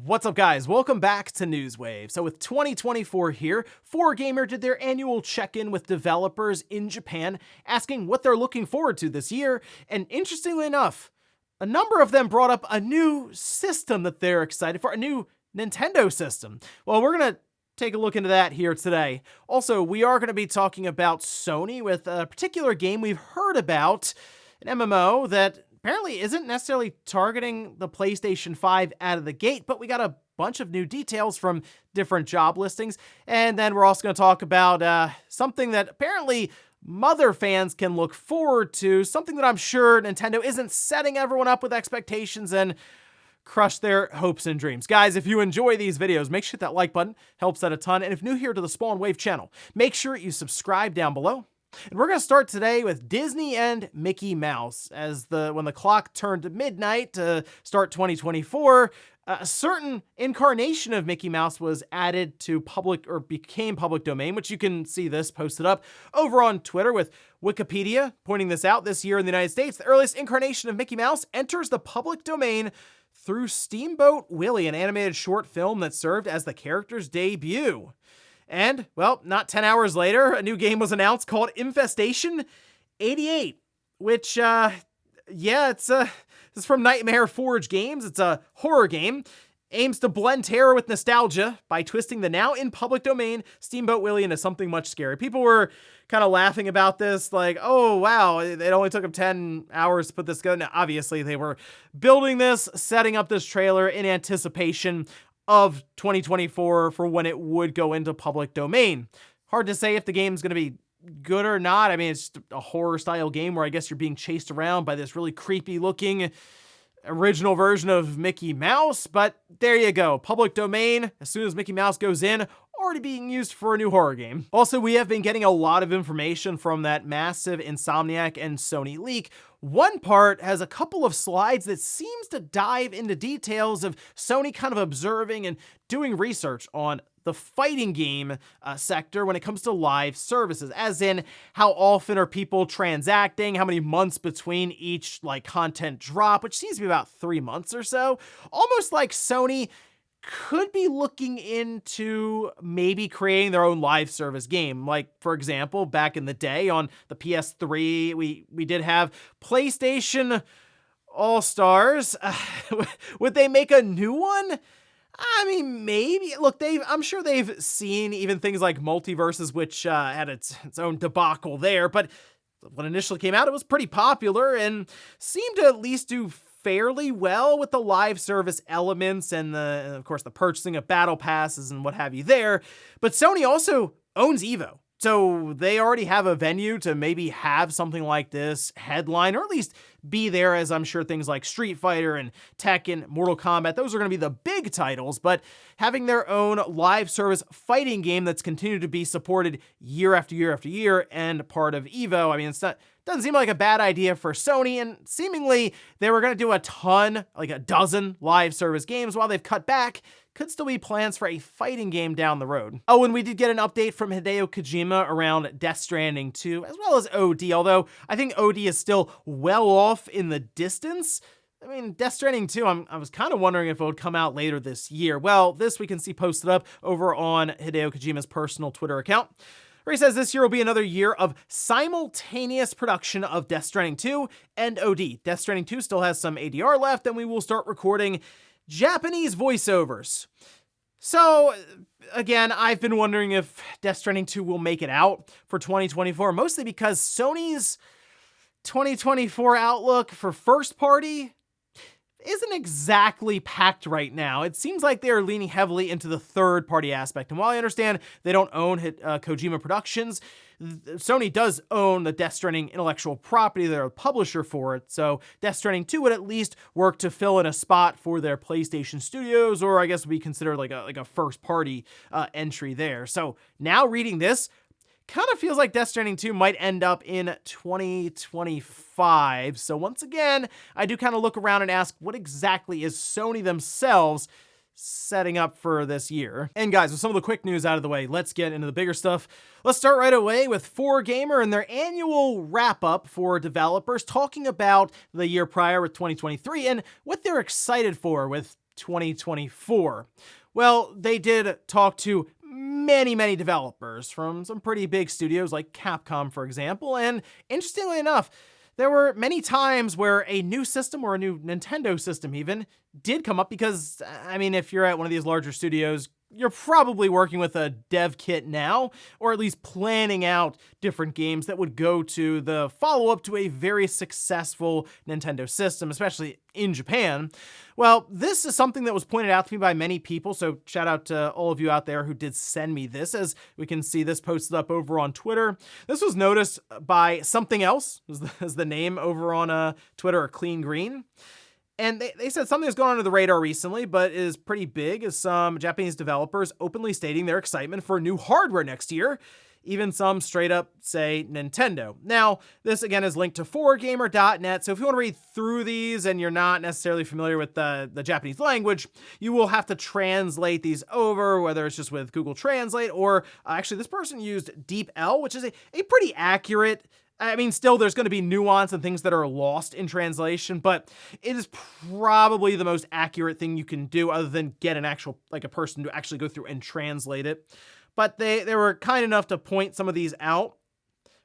What's up, guys? Welcome back to Newswave. So with 2024 here, 4Gamer did their annual check-in with developers in Japan, asking what they're looking forward to this year, and interestingly enough, a number of them brought up a new system that they're excited for, a new Nintendo system. Well, we're gonna take a look into that here today. Also, we are gonna be talking about Sony with a particular game we've heard about, an MMO that apparently isn't necessarily targeting the PlayStation 5 out of the gate, but we got a bunch of new details from different job listings. And then we're also going to talk about something that apparently Mother fans can look forward to, something that I'm sure Nintendo isn't setting everyone up with expectations and crush their hopes and dreams. Guys, if you enjoy these videos, make sure to hit that like button, helps out a ton. And if new here to the Spawn Wave channel, make sure you subscribe down below. And we're going to start today with Disney and Mickey Mouse. When the clock turned to midnight to start 2024, a certain incarnation of Mickey Mouse was added to became public domain, which you can see this posted up over on Twitter with Wikipedia pointing this out. This year in the United States, the earliest incarnation of Mickey Mouse enters the public domain through Steamboat Willie, an animated short film that served as the character's debut. And, well, not 10 hours later, a new game was announced called Infestation 88, which, it's from Nightmare Forge Games. It's a horror game, aims to blend terror with nostalgia by twisting the now in public domain Steamboat Willie into something much scarier. People were kind of laughing about this, like, oh, wow, it only took them 10 hours to put this together. Now, obviously, they were building this, setting up this trailer in anticipation of 2024 for when it would go into public domain. Hard to say if the game's going to be good or not. I mean, it's a horror style game where I guess you're being chased around by this really creepy looking original version of Mickey Mouse, but there you go. Public domain, as soon as Mickey Mouse goes in, already being used for a new horror game. Also, we have been getting a lot of information from that massive Insomniac and Sony leak. One part has a couple of slides that seems to dive into details of Sony kind of observing and doing research on the fighting game sector when it comes to live services, as in how often are people transacting, how many months between each content drop, which seems to be about 3 months or so. Almost like Sony could be looking into maybe creating their own live service game. Like, for example, back in the day on the PS3, we did have PlayStation All-Stars. Would they make a new one? I mean, maybe. Look, I'm sure they've seen even things like Multiverses, which had its own debacle there, but when it initially came out, it was pretty popular and seemed to at least do fairly well with the live service elements and of course, the purchasing of battle passes and what have you there. But Sony also owns Evo. So they already have a venue to maybe have something like this headline, or at least be there, as I'm sure things like Street Fighter and Tekken, Mortal Kombat, those are going to be the big titles, but having their own live service fighting game that's continued to be supported year after year after year and part of Evo, I mean, doesn't seem like a bad idea for Sony, and seemingly they were going to do a ton, like a dozen live service games while they've cut back. Could still be plans for a fighting game down the road. Oh, and we did get an update from Hideo Kojima around Death Stranding 2, as well as OD, although I think OD is still well off in the distance. I mean, Death Stranding 2, I was kind of wondering if it would come out later this year. Well, this we can see posted up over on Hideo Kojima's personal Twitter account, where he says this year will be another year of simultaneous production of Death Stranding 2 and OD. Death Stranding 2 still has some ADR left, and we will start recording Japanese voiceovers. So, again, I've been wondering if Death Stranding 2 will make it out for 2024, mostly because Sony's 2024 outlook for first party isn't exactly packed right now. It seems like they are leaning heavily into the third party aspect. And while I understand they don't own Kojima Productions, Sony does own the Death Stranding intellectual property. They're a publisher for it. So Death Stranding 2 would at least work to fill in a spot for their PlayStation studios, or I guess would be considered like a first party entry there. So now reading this, kind of feels like Death Stranding 2 might end up in 2025. So once again, I do kind of look around and ask, what exactly is Sony themselves setting up for this year? And guys, with some of the quick news out of the way, let's get into the bigger stuff. Let's start right away with 4Gamer and their annual wrap-up for developers, talking about the year prior with 2023 and what they're excited for with 2024. Well, they did talk to many developers from some pretty big studios like Capcom, for example, and interestingly enough, there were many times where a new system or a new Nintendo system even did come up because, I mean, if you're at one of these larger studios, you're probably working with a dev kit now, or at least planning out different games that would go to the follow-up to a very successful Nintendo system, especially in Japan. Well, this is something that was pointed out to me by many people, so shout out to all of you out there who did send me this, as we can see this posted up over on Twitter. This was noticed by Something Else, is the name over on Twitter, or Clean Green. And they said something that's gone under the radar recently, but is pretty big, is some Japanese developers openly stating their excitement for new hardware next year. Even some straight up say Nintendo. Now, this again is linked to 4gamer.net, so if you want to read through these and you're not necessarily familiar with the Japanese language, you will have to translate these over, whether it's just with Google Translate or actually this person used DeepL, which is a pretty accurate. I mean, still, there's going to be nuance and things that are lost in translation, but it is probably the most accurate thing you can do other than get an actual, like a person to actually go through and translate it. But they were kind enough to point some of these out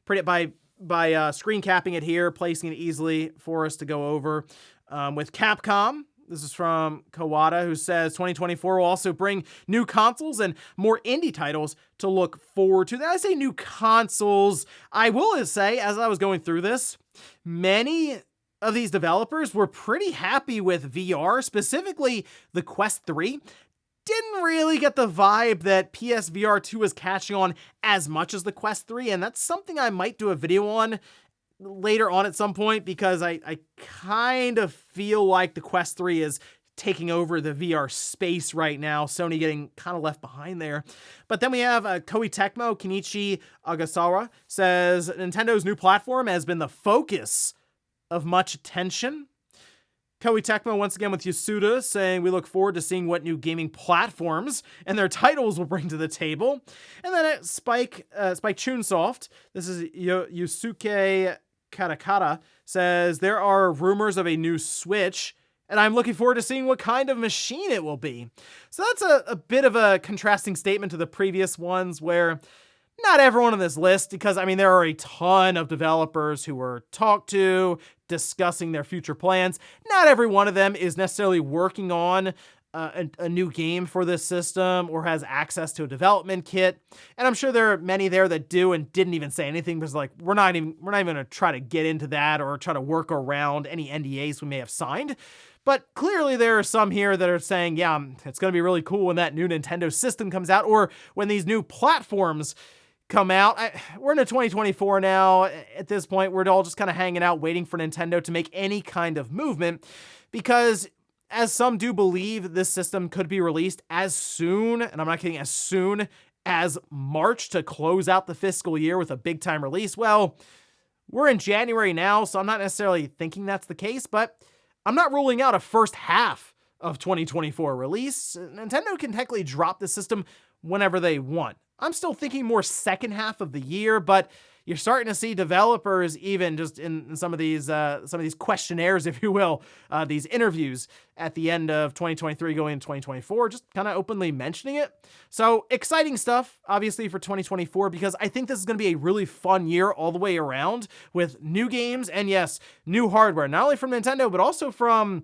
by screen capping it here, placing it easily for us to go over. With Capcom, this is from Kawada, who says 2024 will also bring new consoles and more indie titles to look forward to. Now, I say new consoles. I will say, as I was going through this, many of these developers were pretty happy with VR, specifically the Quest 3. Didn't really get the vibe that PSVR 2 is catching on as much as the Quest 3, and that's something I might do a video on later on at some point, because I kind of feel like the Quest 3 is taking over the VR space right now, Sony getting kind of left behind there. But then we have Koei Tecmo, Kenichi Agasawa, says Nintendo's new platform has been the focus of much attention. Koei Tecmo once again with Yasuda saying we look forward to seeing what new gaming platforms and their titles will bring to the table. And then at Spike Chunsoft, this is Yusuke Katakata, says there are rumors of a new Switch, and I'm looking forward to seeing what kind of machine it will be. So that's a bit of a contrasting statement to the previous ones, where not everyone on this list, because I mean there are a ton of developers who were talked to discussing their future plans. Not every one of them is necessarily working on a new game for this system or has access to a development kit. And I'm sure there are many there that do and didn't even say anything, because like we're not even going to try to get into that or try to work around any NDAs we may have signed. But clearly there are some here that are saying, yeah, it's going to be really cool when that new Nintendo system comes out, or when these new platforms come out. We're into 2024 now. At this point, we're all just kind of hanging out waiting for Nintendo to make any kind of movement, because as some do believe, this system could be released as soon, and I'm not kidding, as soon as March to close out the fiscal year with a big time release. Well, we're in January now, so I'm not necessarily thinking that's the case, but I'm not ruling out a first half of 2024 release. Nintendo can technically drop the system whenever they want. I'm still thinking more second half of the year, but you're starting to see developers, even just in some of these questionnaires, if you will, these interviews at the end of 2023 going into 2024, just kind of openly mentioning it. So exciting stuff, obviously, for 2024, because I think this is going to be a really fun year all the way around with new games and, yes, new hardware, not only from Nintendo, but also from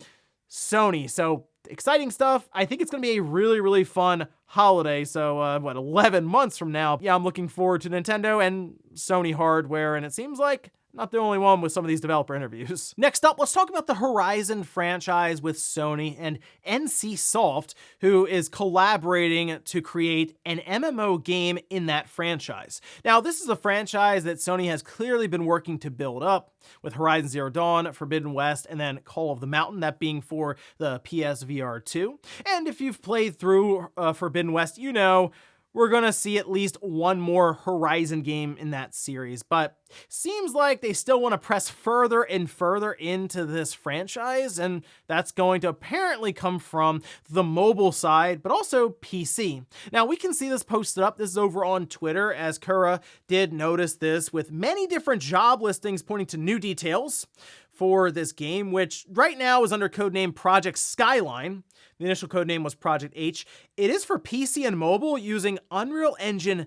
Sony. So exciting stuff. I think it's going to be a really, really fun holiday. So 11 months from now, yeah, I'm looking forward to Nintendo and Sony hardware, and it seems like not the only one with some of these developer interviews. Next up, let's talk about the Horizon franchise with Sony and NC Soft, who is collaborating to create an MMO game in that franchise. Now, this is a franchise that Sony has clearly been working to build up, with Horizon Zero Dawn, Forbidden West, and then Call of the Mountain, that being for the PSVR 2. And if you've played through Forbidden West, you know we're going to see at least one more Horizon game in that series, but seems like they still want to press further and further into this franchise, and that's going to apparently come from the mobile side, but also PC. Now, we can see this posted up. This is over on Twitter, as Kura did notice this, with many different job listings pointing to new details for this game, which right now is under codename Project Skyline. The initial code name was Project H. It is for PC and mobile using Unreal Engine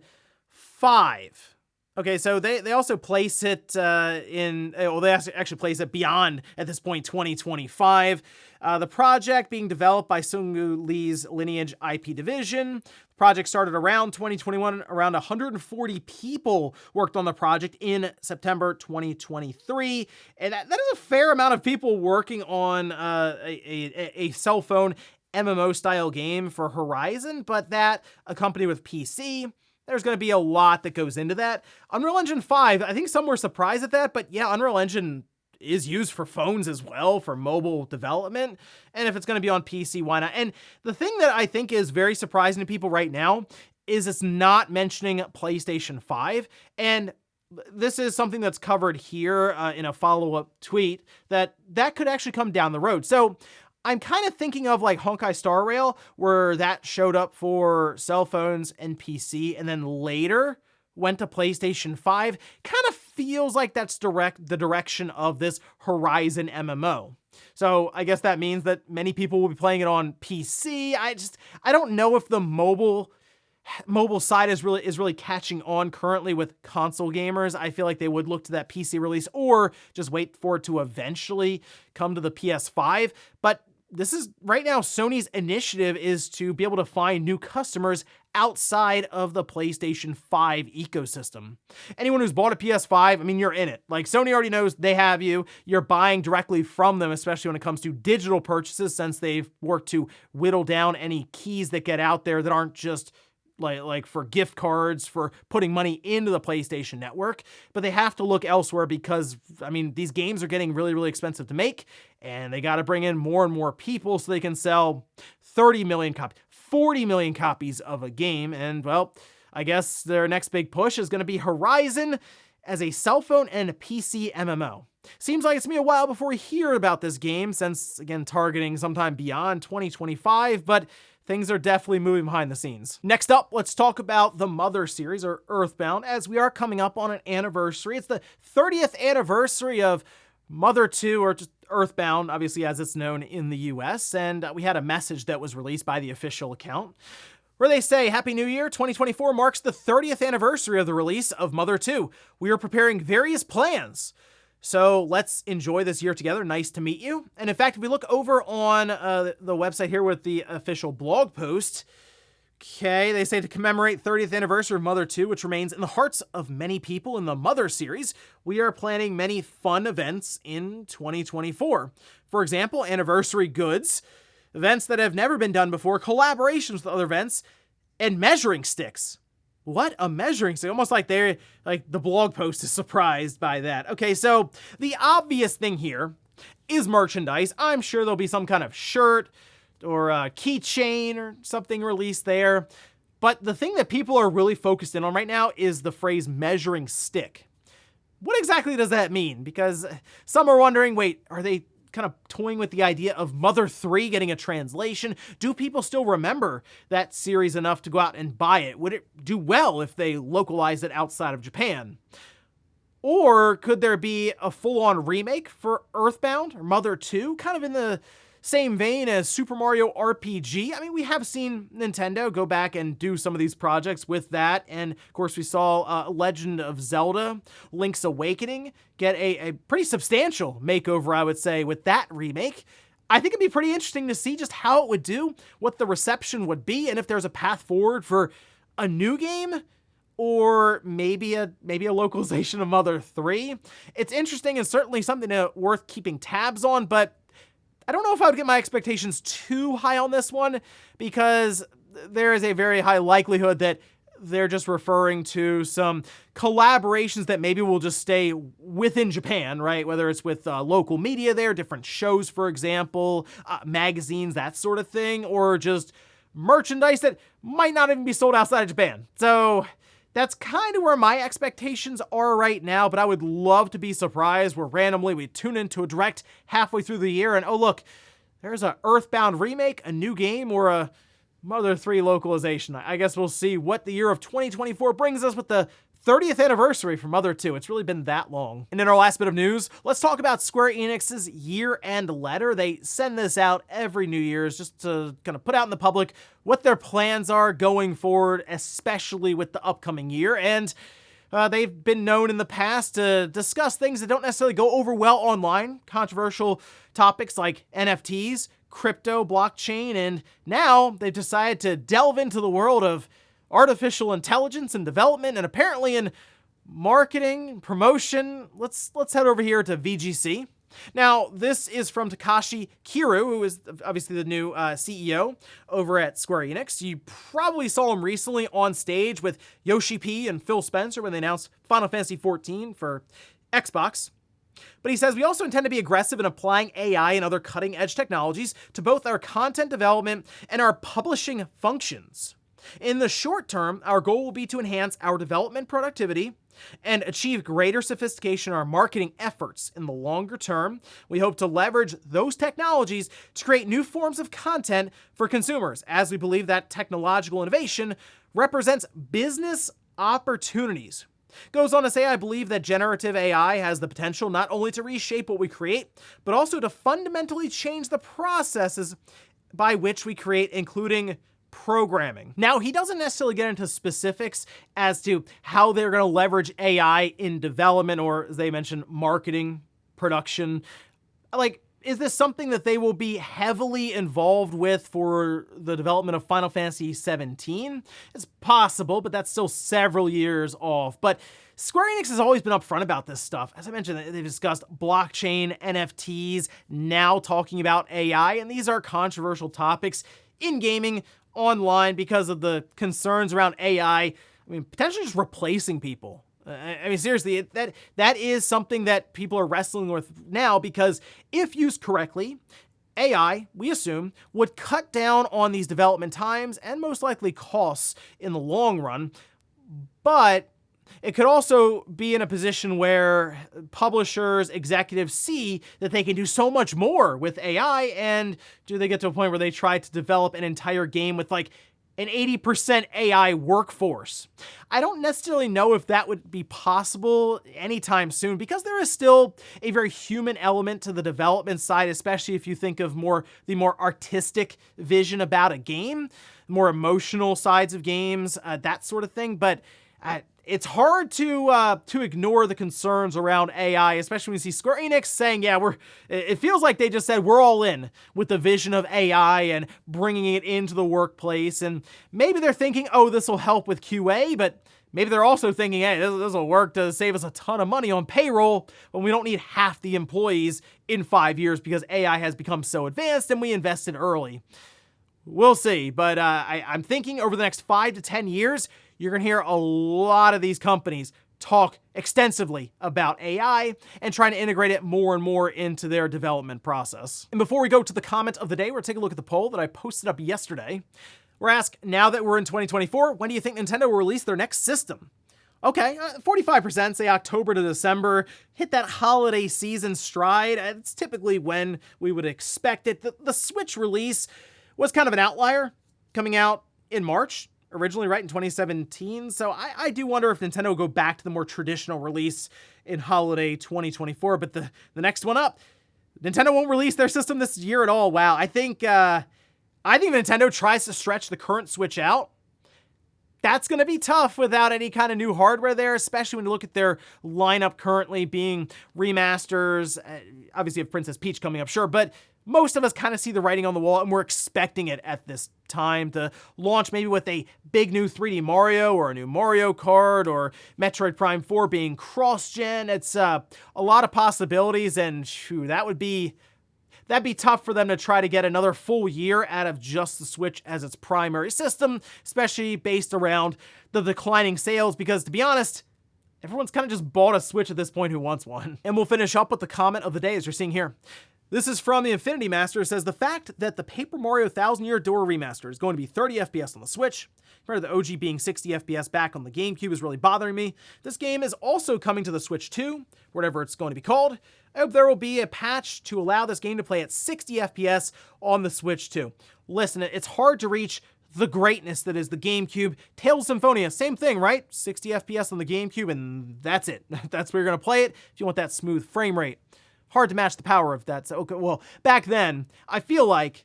5. Okay, so they also place it they actually place it beyond, at this point, 2025. The project being developed by Sung Lee's Lineage IP division. The project started around 2021. Around 140 people worked on the project in September 2023. And that is a fair amount of people working on a cell phone MMO-style game for Horizon, but that, accompanied with PC, there's going to be a lot that goes into that. Unreal Engine 5, I think some were surprised at that, but yeah, Unreal Engine is used for phones as well, for mobile development. And if it's going to be on PC, why not? And the thing that I think is very surprising to people right now is it's not mentioning PlayStation 5. And this is something that's covered here in a follow-up tweet that could actually come down the road. So I'm kind of thinking of like Honkai Star Rail, where that showed up for cell phones and PC, and then later went to PlayStation 5. Kind of feels like that's the direction of this Horizon MMO. So I guess that means that many people will be playing it on PC. I don't know if the mobile side is really catching on currently with console gamers. I feel like they would look to that PC release or just wait for it to eventually come to the PS5. But this is right now Sony's initiative is to be able to find new customers outside of the PlayStation 5 ecosystem. Anyone who's bought a PS5, I mean, you're in it. Like, Sony already knows they have you. You're buying directly from them, especially when it comes to digital purchases, since they've worked to whittle down any keys that get out there that aren't just like for gift cards, for putting money into the PlayStation Network. But they have to look elsewhere because, I mean, these games are getting really, really expensive to make, and they got to bring in more and more people so they can sell 30 million copies, 40 million copies of a game. And, well, I guess their next big push is going to be Horizon as a cell phone and a PC MMO. Seems like it's going to be a while before we hear about this game, since, again, targeting sometime beyond 2025, but things are definitely moving behind the scenes. Next up, let's talk about the Mother series, or Earthbound, as we are coming up on an anniversary. It's the 30th anniversary of Mother 2, or just Earthbound, obviously as it's known in the US, and we had a message that was released by the official account where they say, Happy New Year, 2024 marks the 30th anniversary of the release of Mother 2. We are preparing various plans, so let's enjoy this year together. Nice to meet you. And in fact, if we look over on the website here with the official blog post, okay, they say to commemorate 30th anniversary of Mother 2, which remains in the hearts of many people in the Mother series, we are planning many fun events in 2024. For example, anniversary goods, events that have never been done before, collaborations with other events, and measuring sticks. What? A measuring stick? Almost like the blog post is surprised by that. Okay, so the obvious thing here is merchandise. I'm sure there'll be some kind of shirt or a keychain or something released there. But the thing that people are really focused in on right now is the phrase measuring stick. What exactly does that mean? Because some are wondering, wait, are they kind of toying with the idea of Mother 3 getting a translation? Do people still remember that series enough to go out and buy it? Would it do well if they localized it outside of Japan? Or could there be a full-on remake for Earthbound or Mother 2, kind of in the same vein as Super Mario RPG? I mean, we have seen Nintendo go back and do some of these projects with that. And of course, we saw Legend of Zelda, Link's Awakening, get a pretty substantial makeover, I would say, with that remake. I think it'd be pretty interesting to see just how it would do, what the reception would be, and if there's a path forward for a new game, or maybe a localization of Mother 3. It's interesting and certainly something worth keeping tabs on, but I don't know if I would get my expectations too high on this one, because there is a very high likelihood that they're just referring to some collaborations that maybe will just stay within Japan, right? Whether it's with local media there, different shows, for example, magazines, that sort of thing, or just merchandise that might not even be sold outside of Japan. So that's kind of where my expectations are right now, but I would love to be surprised where randomly we tune into a direct halfway through the year and, oh look, there's a Earthbound remake, a new game, or a Mother 3 localization. I guess we'll see what the year of 2024 brings us with the 30th anniversary for Mother 2. It's really been that long. And in our last bit of news, let's talk about Square Enix's year-end letter. They send this out every New Year's just to kind of put out in the public what their plans are going forward, especially with the upcoming year. And they've been known in the past to discuss things that don't necessarily go over well online, controversial topics like NFTs, crypto, blockchain, and now they've decided to delve into the world of artificial intelligence and development, and apparently in marketing and promotion. Let's head over here to VGC. Now, this is from Takashi Kiru, who is obviously the new CEO over at Square Enix. You probably saw him recently on stage with Yoshi P and Phil Spencer when they announced Final Fantasy XIV for Xbox. But he says, we also intend to be aggressive in applying AI and other cutting-edge technologies to both our content development and our publishing functions. In the short term, our goal will be to enhance our development productivity and achieve greater sophistication in our marketing efforts. In the longer term, we hope to leverage those technologies to create new forms of content for consumers, as we believe that technological innovation represents business opportunities. Goes on to say, I believe that generative AI has the potential not only to reshape what we create, but also to fundamentally change the processes by which we create, including programming. Now, he doesn't necessarily get into specifics as to how they're going to leverage AI in development or, as they mentioned, marketing, production. Like, is this something that they will be heavily involved with for the development of Final Fantasy XVII? It's possible, but that's still several years off. But Square Enix has always been upfront about this stuff. As I mentioned, they've discussed blockchain, NFTs, now talking about AI, and these are controversial topics in gaming, online, because of the concerns around AI. I mean, potentially just replacing people. I mean, seriously, that is something that people are wrestling with now, because if used correctly, AI, we assume, would cut down on these development times and most likely costs in the long run. But it could also be in a position where publishers, executives see that they can do so much more with AI, and do they get to a point where they try to develop an entire game with like an 80% AI workforce? I don't necessarily know if that would be possible anytime soon, because there is still a very human element to the development side, especially if you think of the more artistic vision about a game, more emotional sides of games, that sort of thing. But it's hard to ignore the concerns around AI, especially when you see Square Enix saying, yeah, it feels like they just said we're all in with the vision of AI and bringing it into the workplace. And maybe they're thinking, oh, this will help with QA, but maybe they're also thinking, hey, this will work to save us a ton of money on payroll when we don't need half the employees in 5 years because AI has become so advanced and we invested early. We'll see, but I'm thinking over the next 5 to 10 years, you're going to hear a lot of these companies talk extensively about AI and trying to integrate it more and more into their development process. And before we go to the comment of the day, we're going to take a look at the poll that I posted up yesterday. We're asked, now that we're in 2024, when do you think Nintendo will release their next system? Okay, 45% say October to December. Hit that holiday season stride. It's typically when we would expect it. The Switch release was kind of an outlier, coming out in March, originally, right, in 2017. So I do wonder if Nintendo will go back to the more traditional release in holiday 2024. But the next one up, Nintendo won't release their system this year at all. Wow, I think Nintendo tries to stretch the current Switch out. That's going to be tough without any kind of new hardware there, especially when you look at their lineup currently being remasters. Obviously, you have Princess Peach coming up, sure, but most of us kind of see the writing on the wall, and we're expecting it at this time to launch maybe with a big new 3D Mario or a new Mario Kart or Metroid Prime 4 being cross-gen. It's a lot of possibilities, and that'd be tough for them to try to get another full year out of just the Switch as its primary system, especially based around the declining sales, because to be honest, everyone's kind of just bought a Switch at this point who wants one. And we'll finish up with the comment of the day, as you're seeing here. This is from the Infinity Master. It says, the fact that the Paper Mario Thousand Year Door remaster is going to be 30 FPS on the Switch, compared to the OG being 60 FPS back on the GameCube, is really bothering me. This game is also coming to the Switch 2, whatever it's going to be called. I hope there will be a patch to allow this game to play at 60 FPS on the Switch 2. Listen, it's hard to reach the greatness that is the GameCube. Tales of Symphonia, same thing, right? 60 FPS on the GameCube, and that's it. That's where you're gonna play it if you want that smooth frame rate. Hard to match the power of that. So, okay, well, back then, I feel like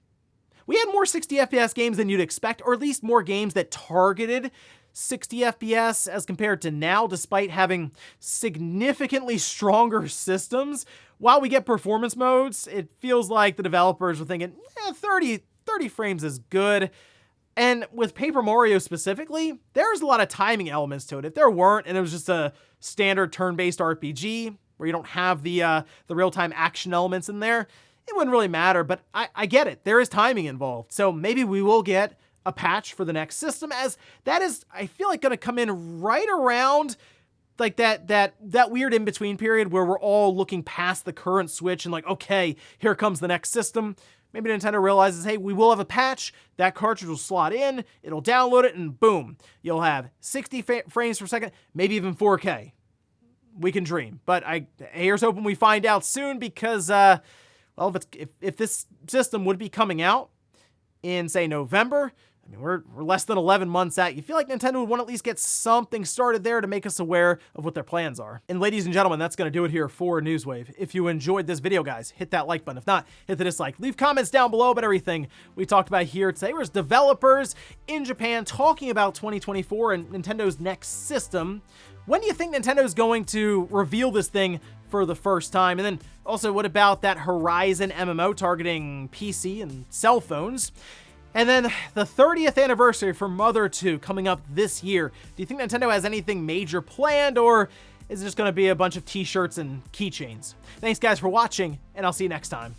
we had more 60 FPS games than you'd expect, or at least more games that targeted 60 FPS as compared to now, despite having significantly stronger systems. While we get performance modes, it feels like the developers were thinking, 30 frames is good. And with Paper Mario specifically, there's a lot of timing elements to it. If there weren't, and it was just a standard turn-based RPG where you don't have the real-time action elements in there, it wouldn't really matter. But I get it. There is timing involved. So maybe we will get a patch for the next system, as that is, I feel like, going to come in right around like that weird in-between period where we're all looking past the current Switch and like, okay, here comes the next system. Maybe Nintendo realizes, hey, we will have a patch, that cartridge will slot in, it'll download it, and boom, you'll have 60 frames per second, maybe even 4K. We can dream. But here's hoping we find out soon, because, well, if this system would be coming out in, say, November, I mean, we're less than 11 months out. You feel like Nintendo would want to at least get something started there to make us aware of what their plans are. And ladies and gentlemen, that's going to do it here for Newswave. If you enjoyed this video, guys, hit that like button. If not, hit the dislike. Leave comments down below about everything we talked about here today. There's developers in Japan talking about 2024 and Nintendo's next system. When do you think Nintendo's going to reveal this thing for the first time? And then also, what about that Horizon MMO targeting PC and cell phones? And then the 30th anniversary for Mother 2 coming up this year. Do you think Nintendo has anything major planned, or is it just going to be a bunch of t-shirts and keychains? Thanks guys for watching, and I'll see you next time.